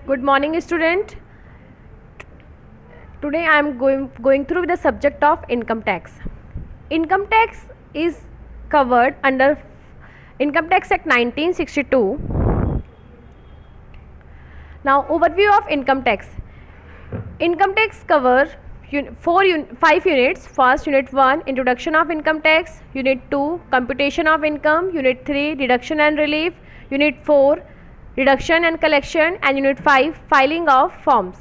Good morning, student. Today I am going through the subject of income tax. Income tax is covered under Income Tax Act 1962. Now, overview of income tax. Income tax cover 5 units. First, Unit 1, Introduction of Income Tax. Unit 2, Computation of Income. Unit 3, Deduction and Relief. Unit 4, Reduction and Collection. And Unit 5, Filing of Forms.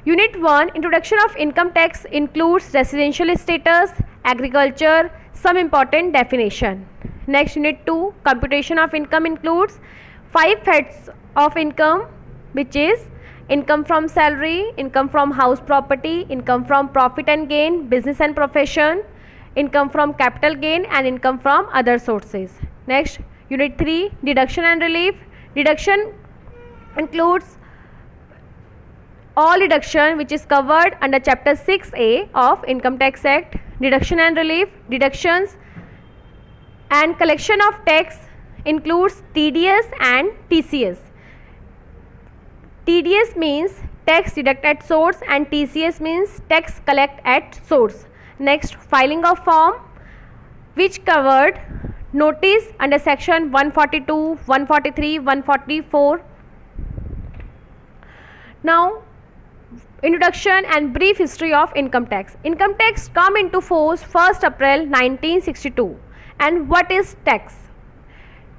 Unit 1, Introduction of Income Tax includes residential status, agriculture, some important definition. Next, Unit 2, Computation of Income includes 5 heads of income, which is income from salary, income from house property, income from profit and gain, business and profession, income from capital gain, and income from other sources. Next, Unit 3, Deduction and Relief. Deduction includes all deduction which is covered under Chapter 6A of Income Tax Act. Deduction and Relief. Deductions and collection of tax includes TDS and TCS. TDS means tax deduct at source and TCS means tax collect at source. Next, filing of form, which covered notice under section 142, 143, 144. Now, introduction and brief history of income tax. Income tax come into force 1st April 1962. And what is tax?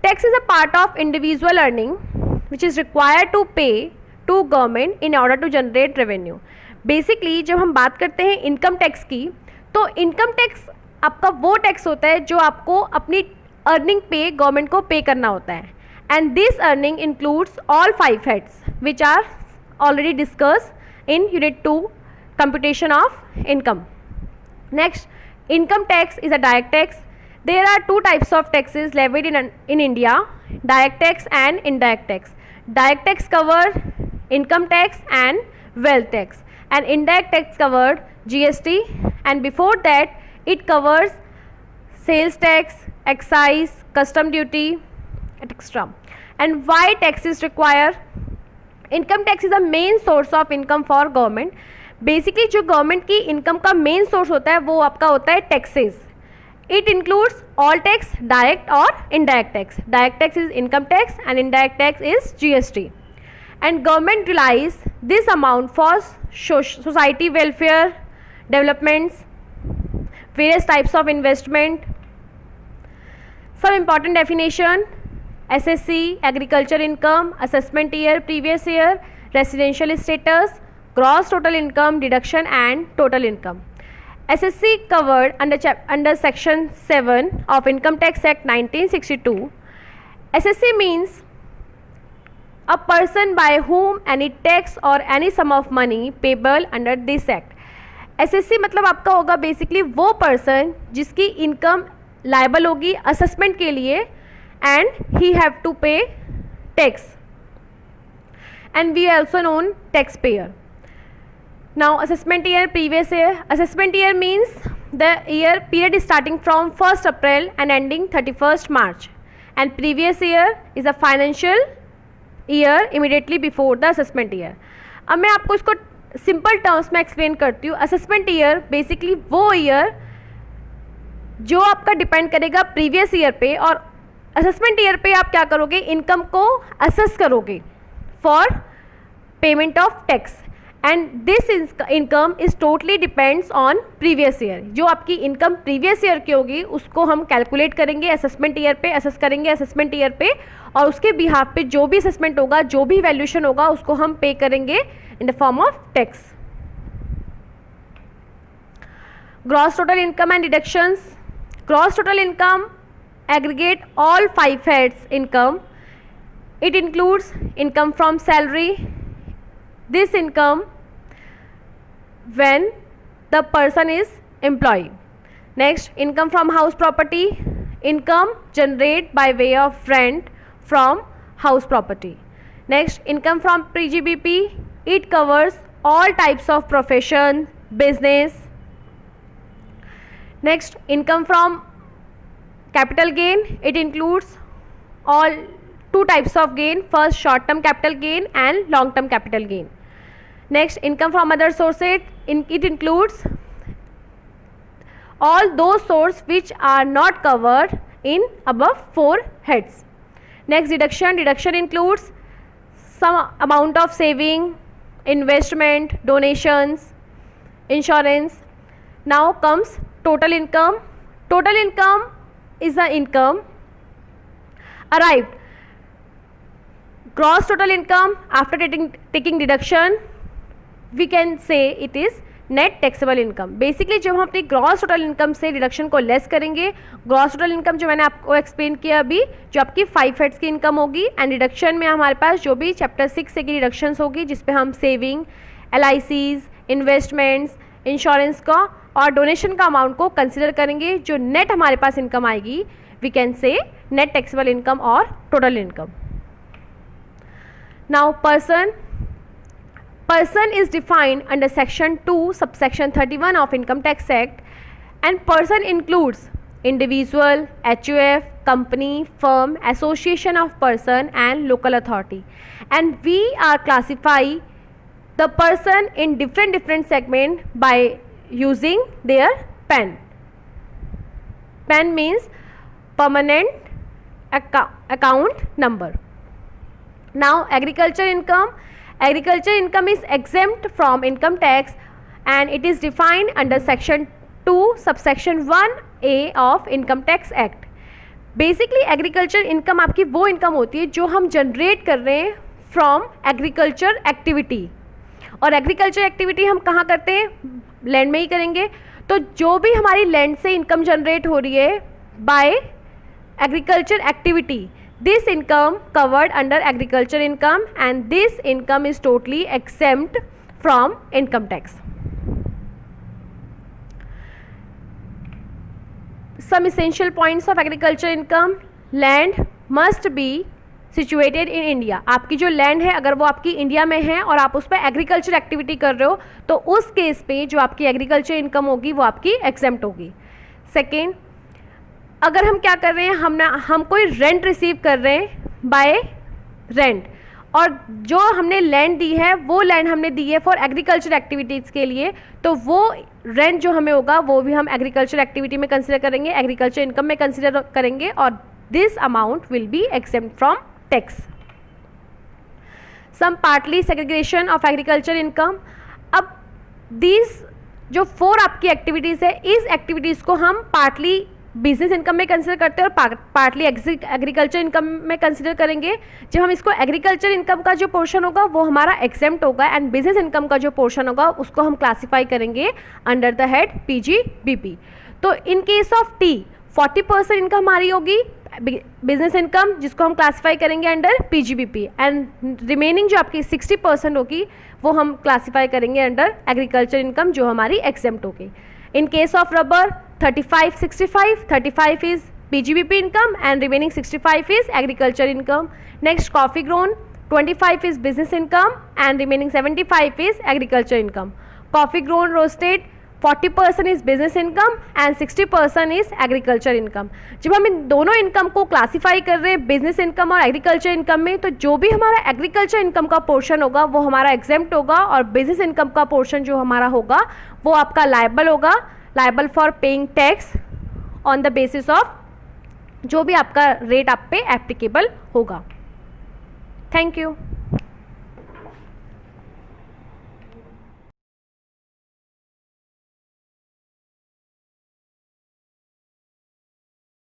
Tax is a part of individual earning which is required to pay to government in order to generate revenue. Basically जब हम बात करते हैं income tax की, तो income tax आपका वो tax होता है जो आपको अपनी अर्निंग पे गवर्नमेंट को पे करना होता है. And this earning includes all 5 heads which are already discuss in unit 2 computation of income. Next, income tax is a direct tax. There are 2 types of taxes levied in India, direct tax and indirect tax. Direct tax cover income tax and wealth tax, and indirect tax covered GST, and before that it covers sales tax, excise, custom duty, etc. And why tax is required? Income tax is the main source of income for government. Basically जो government की income का main source होता है वो आपका होता है taxes. It includes all tax, direct or indirect tax. Direct tax is income tax and indirect tax is GST. And government relies this amount for society welfare, developments, various types of investment. Some important definition: SSC, agriculture income, assessment year, previous year, residential status, gross total income, deduction and total income. SSC covered under section 7 of Income Tax Act 1962. SSC means a person by whom any tax or any sum of money payable under this act. SSC मतलब आपका होगा basically वो person जिसकी income liable होगी assessment के लिए and he have to pay tax, and we also known tax payer. Now, assessment year, previous year. Assessment year means the year period is starting from 1st April and ending 31st March. And previous year is a financial year immediately before the assessment year. अब मैं आपको इसको simple terms में explain करती हूँ. Assessment year basically वो year जो आपका डिपेंड करेगा प्रीवियस ईयर पे, और असेसमेंट ईयर पे आप क्या करोगे, इनकम को असेस करोगे for payment of tax. And this income is totally depends on previous year. जो आपकी इनकम प्रीवियस ईयर की होगी उसको हम कैलकुलेट करेंगे असेसमेंट ईयर पे, असेस करेंगे असेसमेंट ईयर पे, और उसके बिहाफ पे जो भी असेसमेंट होगा, जो भी वैल्यूएशन होगा, उसको हम पे करेंगे in the form of tax. Gross total income and deductions. Gross total income aggregate all 5 heads income. It includes income from salary. This income when the person is employee. Next, income from house property. Income generated by way of rent from house property. Next, income from pre-GBP. It covers all types of profession, business. Next, income from capital gain. It includes all two types of gain. First, short term capital gain and long term capital gain. Next, income from other sources. It includes all those sources which are not covered in above 4 heads. Next, deduction. Deduction includes some amount of saving, investment, donations, insurance. Now comes total income. Total income is the income arrived, gross total income after taking deduction. We can say it is net taxable income. Basically जब हम अपनी gross total income से deduction को less करेंगे, gross total income जो मैंने आपको explain किया अभी, जो आपकी 5 हेड्स की इनकम होगी, एंड डिडक्शन में हमारे पास जो भी चैप्टर 6 से की डिडक्शंस होगी जिस पे हम सेविंग, LICs, इन्वेस्टमेंट्स, इंश्योरेंस का और डोनेशन का अमाउंट को कंसिडर करेंगे. जो नेट हमारे पास इनकम आएगी we can say net taxable income और total income. Now person is defined under section 2 subsection 31 of Income Tax Act, and person includes individual, HUF, company, firm, association of person and local authority, and we are classify the person in different segment by using their PAN. PAN means permanent account number. Now agriculture income. Agriculture income is exempt from income tax and it is defined under section 2 subsection 1A of Income Tax Act. Basically agriculture income आपकी वो income होती है जो हम generate कर रहे हैं from agriculture activity, और agriculture activity हम कहाँ करते हैं, land में ही करेंगे. तो जो भी हमारी land से income generate हो रही है by agriculture activity, this income covered under agriculture income and this income is totally exempt from income tax. Some essential points of agriculture income. Land must be situated in India. आपकी जो land है अगर वो आपकी India में है और आप उस पर एग्रीकल्चर एक्टिविटी कर रहे हो तो उस केस पे जो आपकी एग्रीकल्चर इनकम होगी वो आपकी एग्जेम्प्ट होगी. सेकेंड, अगर हम क्या कर रहे हैं, हम कोई रेंट रिसीव कर रहे हैं बाय रेंट, और जो हमने लैंड दी है वो लैंड हमने दी है फॉर एग्रीकल्चर एक्टिविटीज़ के लिए, तो वो रेंट जो हमें होगा वो भी हम एग्रीकल्चर एक्टिविटी में कंसिडर करेंगे, एग्रीकल्चर इनकम में कंसिडर करेंगे, और this amount will be except from tax. Some partly segregation of agriculture income. अब दिस जो 4 आपकी एक्टिविटीज़ है, इस एक्टिविटीज़ को हम पार्टली बिजनेस इनकम में कंसिडर करते हैं और पार्टली एग्रीकल्चर इनकम में कंसिडर करेंगे. जब हम इसको एग्रीकल्चर इनकम का जो पोर्शन होगा वो हमारा एग्जेम्प्ट होगा एंड बिजनेस इनकम का जो पोर्शन होगा उसको हम क्लासीफाई करेंगे अंडर द हेड PGBP. तो in case of T 40% income हमारी होगी बिजनेस इनकम जिसको हम क्लासीफाई करेंगे अंडर PGBP, एंड रिमेनिंग जो आपकी 60% होगी वो हम क्लासीफाई करेंगे अंडर एग्रीकल्चर इनकम जो हमारी एग्जेम्प्ट होगी. In case of rubber 35-65, 35 is PGBP income and remaining 65 is agriculture income. Next, coffee grown 25 is business income and remaining 75 is agriculture income. Coffee grown roasted 40% is business income and 60% is agriculture income. जब हम इन दोनों income को classify कर रहे हैं business income और agriculture income में, तो जो भी हमारा एग्रीकल्चर इनकम का पोर्शन होगा वो हमारा एग्जेम्प्ट होगा और बिजनेस इनकम का पोर्शन जो हमारा होगा वो आपका लायबल होगा, liable for paying tax on the basis of जो भी आपका रेट आप पे एप्लीकेबल होगा. Thank you.